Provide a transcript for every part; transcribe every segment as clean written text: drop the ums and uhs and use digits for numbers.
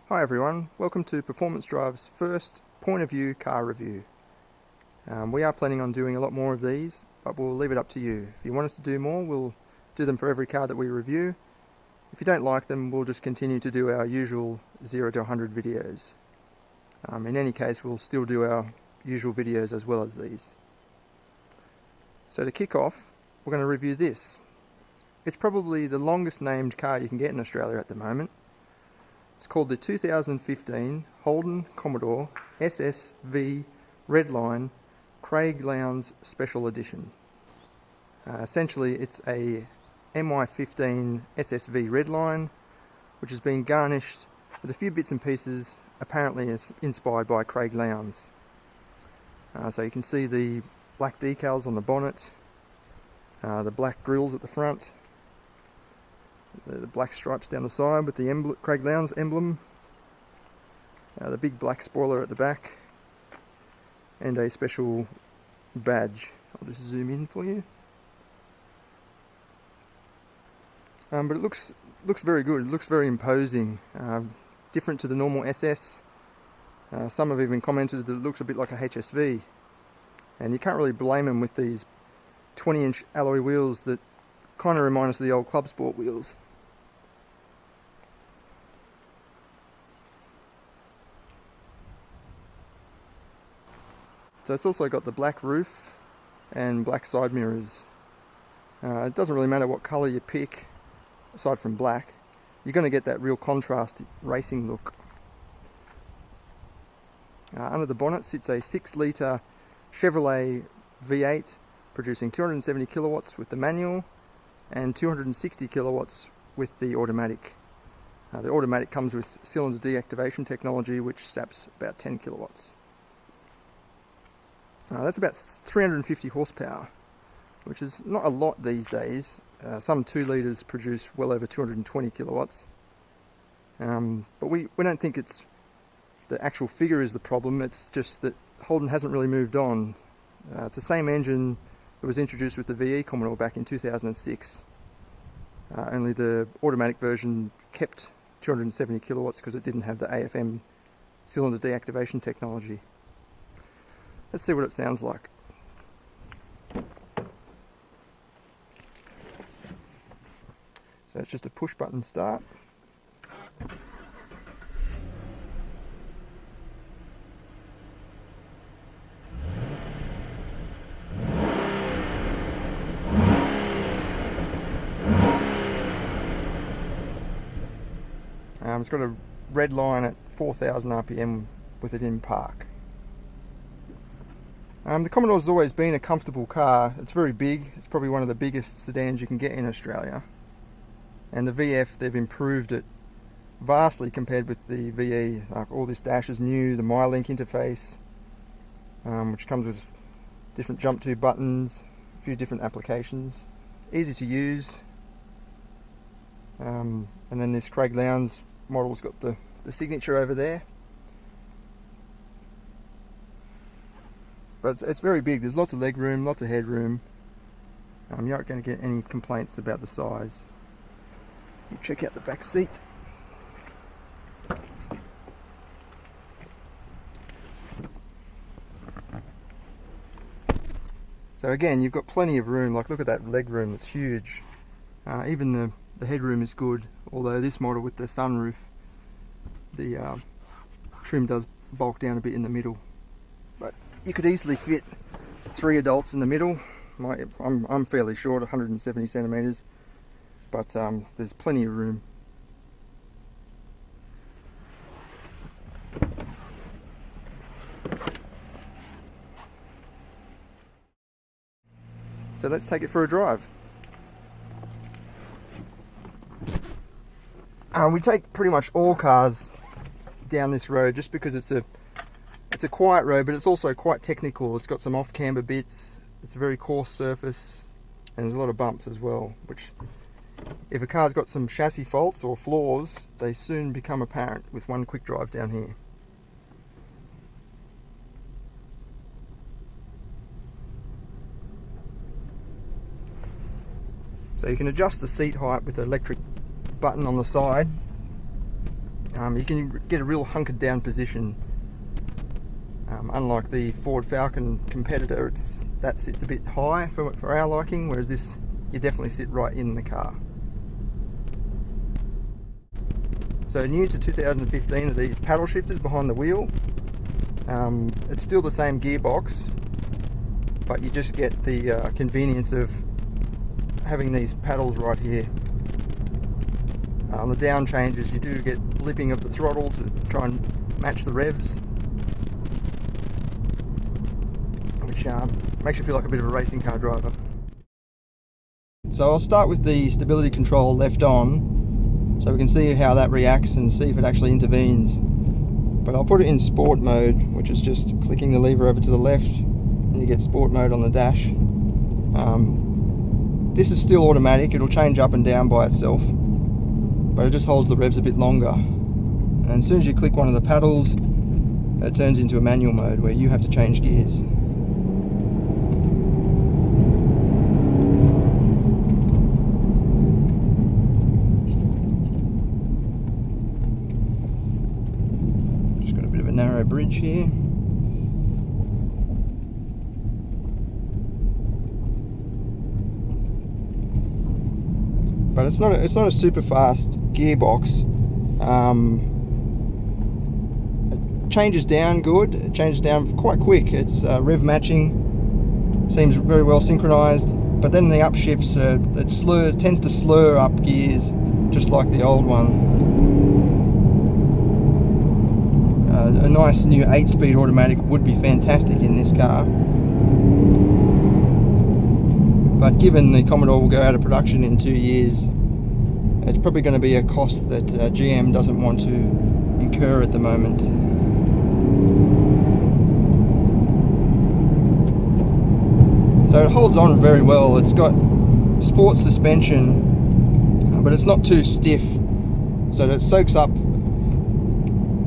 Hi everyone, welcome to Performance Drive's first point of view car review. We are planning on doing a lot more of these, but we'll leave it up to you. If you want us to do more, we'll do them for every car that we review. If you don't like them, we'll just continue to do our usual 0 to 100 videos. In any case, we'll still do our usual videos as well as these. So to kick off, we're going to review this. It's probably the longest named car you can get in Australia at the moment. It's called the 2015 Holden Commodore SSV Redline Craig Lowndes Special Edition. Essentially, it's a MY15 SSV Redline, which has been garnished with a few bits and pieces, apparently inspired by Craig Lowndes. So you can see the black decals on the bonnet, the black grills at the front, the black stripes down the side with the Craig Lowndes emblem, the big black spoiler at the back, and a special badge. I'll just zoom in for you. But it looks very good. It looks very imposing, different to the normal SS. Some have even commented that it looks a bit like a HSV, and you can't really blame them with these 20-inch alloy wheels that kind of remind us of the old Club Sport wheels. So it's also got the black roof and black side mirrors. It doesn't really matter what colour you pick, aside from black, you're going to get that real contrast racing look. Under the bonnet sits a 6-litre Chevrolet V8 producing 270 kilowatts with the manual and 260 kilowatts with the automatic. The automatic comes with cylinder deactivation technology, which saps about 10 kilowatts. That's about 350 horsepower, which is not a lot these days. Some 2 litres produce well over 220 kilowatts. But we don't think it's the actual figure is the problem, it's just that Holden hasn't really moved on. It's the same engine that was introduced with the VE Commodore back in 2006. Only the automatic version kept 270 kilowatts because it didn't have the AFM cylinder deactivation technology. Let's see what it sounds like. So it's just a push button start. It's got a Redline at 4,000 RPM with it in park. The Commodore's always been a comfortable car. It's very big. It's probably one of the biggest sedans you can get in Australia. And the VF, they've improved it vastly compared with the VE. All this dash is new, the MyLink interface, which comes with different jump to buttons, a few different applications. Easy to use. And then this Craig Lowndes model's got the signature over there. But it's very big. There's lots of leg room, lots of headroom. You aren't going to get any complaints about the size. You check out the back seat. So again, you've got plenty of room. Like, look at that leg room, it's huge. Even the headroom is good, although this model with the sunroof, the trim does bulk down a bit in the middle. But you could easily fit 3 adults in the middle. I'm fairly short, 170 centimetres, but there's plenty of room. So let's take it for a drive. We take pretty much all cars down this road just because it's a quiet road, but it's also quite technical. It's got some off-camber bits, it's a very coarse surface, and there's a lot of bumps as well, which if a car's got some chassis faults or flaws, they soon become apparent with one quick drive down here. So you can adjust the seat height with the electric button on the side. You can get a real hunkered down position. Unlike the Ford Falcon competitor, that sits a bit high for our liking, whereas this, you definitely sit right in the car. So new to 2015 are these paddle shifters behind the wheel. It's still the same gearbox, but you just get the convenience of having these paddles right here. On the down changes you do get blipping of the throttle to try and match the revs, which makes you feel like a bit of a racing car driver. So I'll start with the stability control left on, so we can see how that reacts and see if it actually intervenes. But I'll put it in sport mode, which is just clicking the lever over to the left and you get sport mode on the dash. This is still automatic, it'll change up and down by itself, but it just holds the revs a bit longer. And as soon as you click one of the paddles, it turns into a manual mode where you have to change gears. Just got a bit of a narrow bridge here. But it's not a super fast gearbox. It changes down good. It changes down quite quick. It's rev matching. Seems very well synchronized. But then the upshifts, it tends to slur up gears, just like the old one. A nice new 8-speed automatic would be fantastic in this car. But given the Commodore will go out of production in 2 years, it's probably going to be a cost that GM doesn't want to incur at the moment. So it holds on very well. It's got sport suspension, but it's not too stiff, so that it soaks up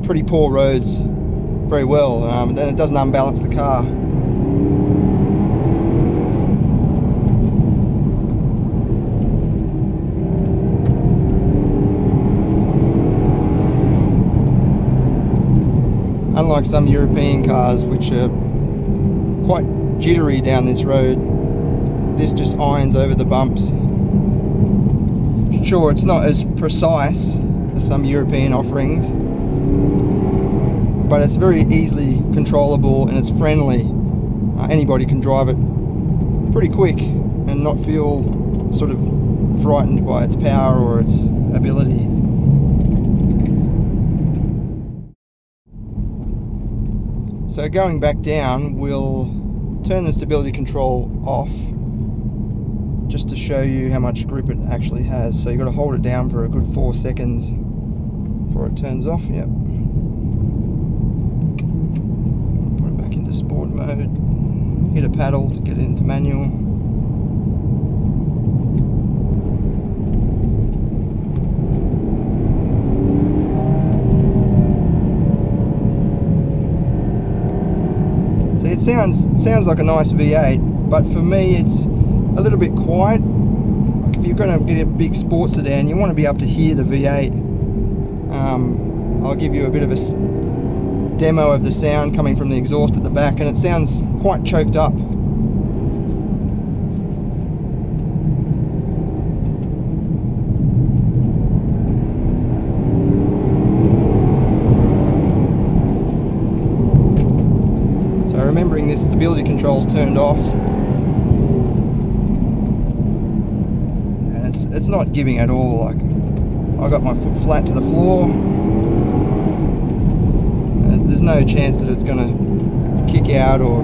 pretty poor roads very well, and it doesn't unbalance the car. Unlike some European cars which are quite jittery down this road, this just irons over the bumps. Sure, it's not as precise as some European offerings, but it's very easily controllable and it's friendly. Anybody can drive it pretty quick and not feel sort of frightened by its power or its ability. So going back down, we'll turn the stability control off just to show you how much grip it actually has. So you've got to hold it down for a good 4 seconds before it turns off. Yep. Put it back into sport mode. Hit a paddle to get it into manual. It sounds like a nice V8, but for me it's a little bit quiet. Like if you're going to get a big sports sedan, you want to be able to hear the V8. I'll give you a bit of a demo of the sound coming from the exhaust at the back, and it sounds quite choked up. Remembering this stability control's turned off, and it's not giving at all. Like, I got my foot flat to the floor, and there's no chance that it's going to kick out or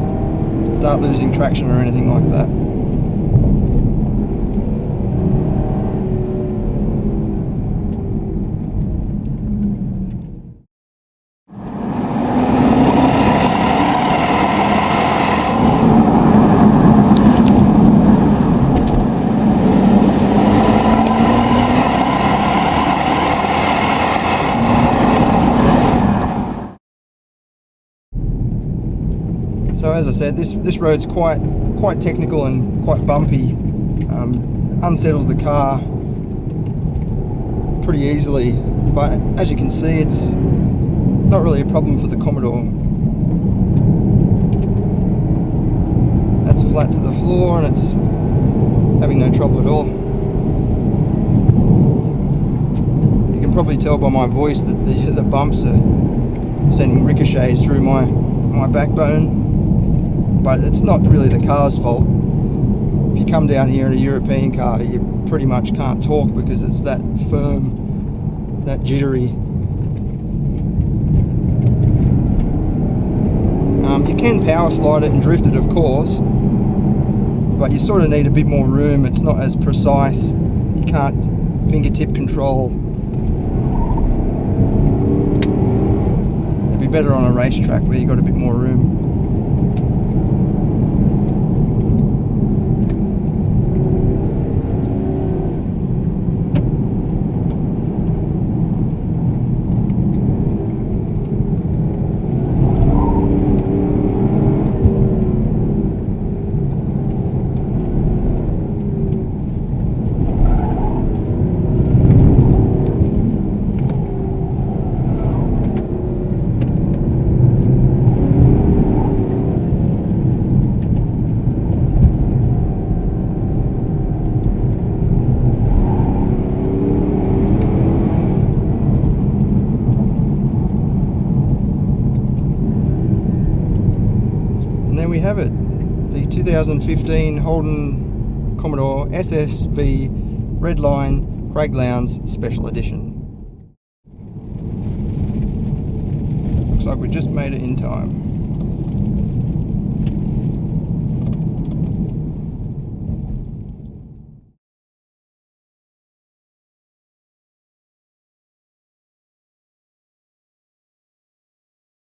start losing traction or anything like that. So as I said, this road's quite technical and quite bumpy. Unsettles the car pretty easily but as you can see, it's not really a problem for the Commodore. That's flat to the floor and it's having no trouble at all. You can probably tell by my voice that the bumps are sending ricochets through my backbone, but it's not really the car's fault. If you come down here in a European car, you pretty much can't talk because it's that firm, that jittery. You can power slide it and drift it, of course, but you sort of need a bit more room. It's not as precise. You can't fingertip control. It'd be better on a racetrack where you got a bit more room. There we have it, the 2015 Holden Commodore SSV Redline Craig Lowndes Special Edition. Looks like we just made it in time.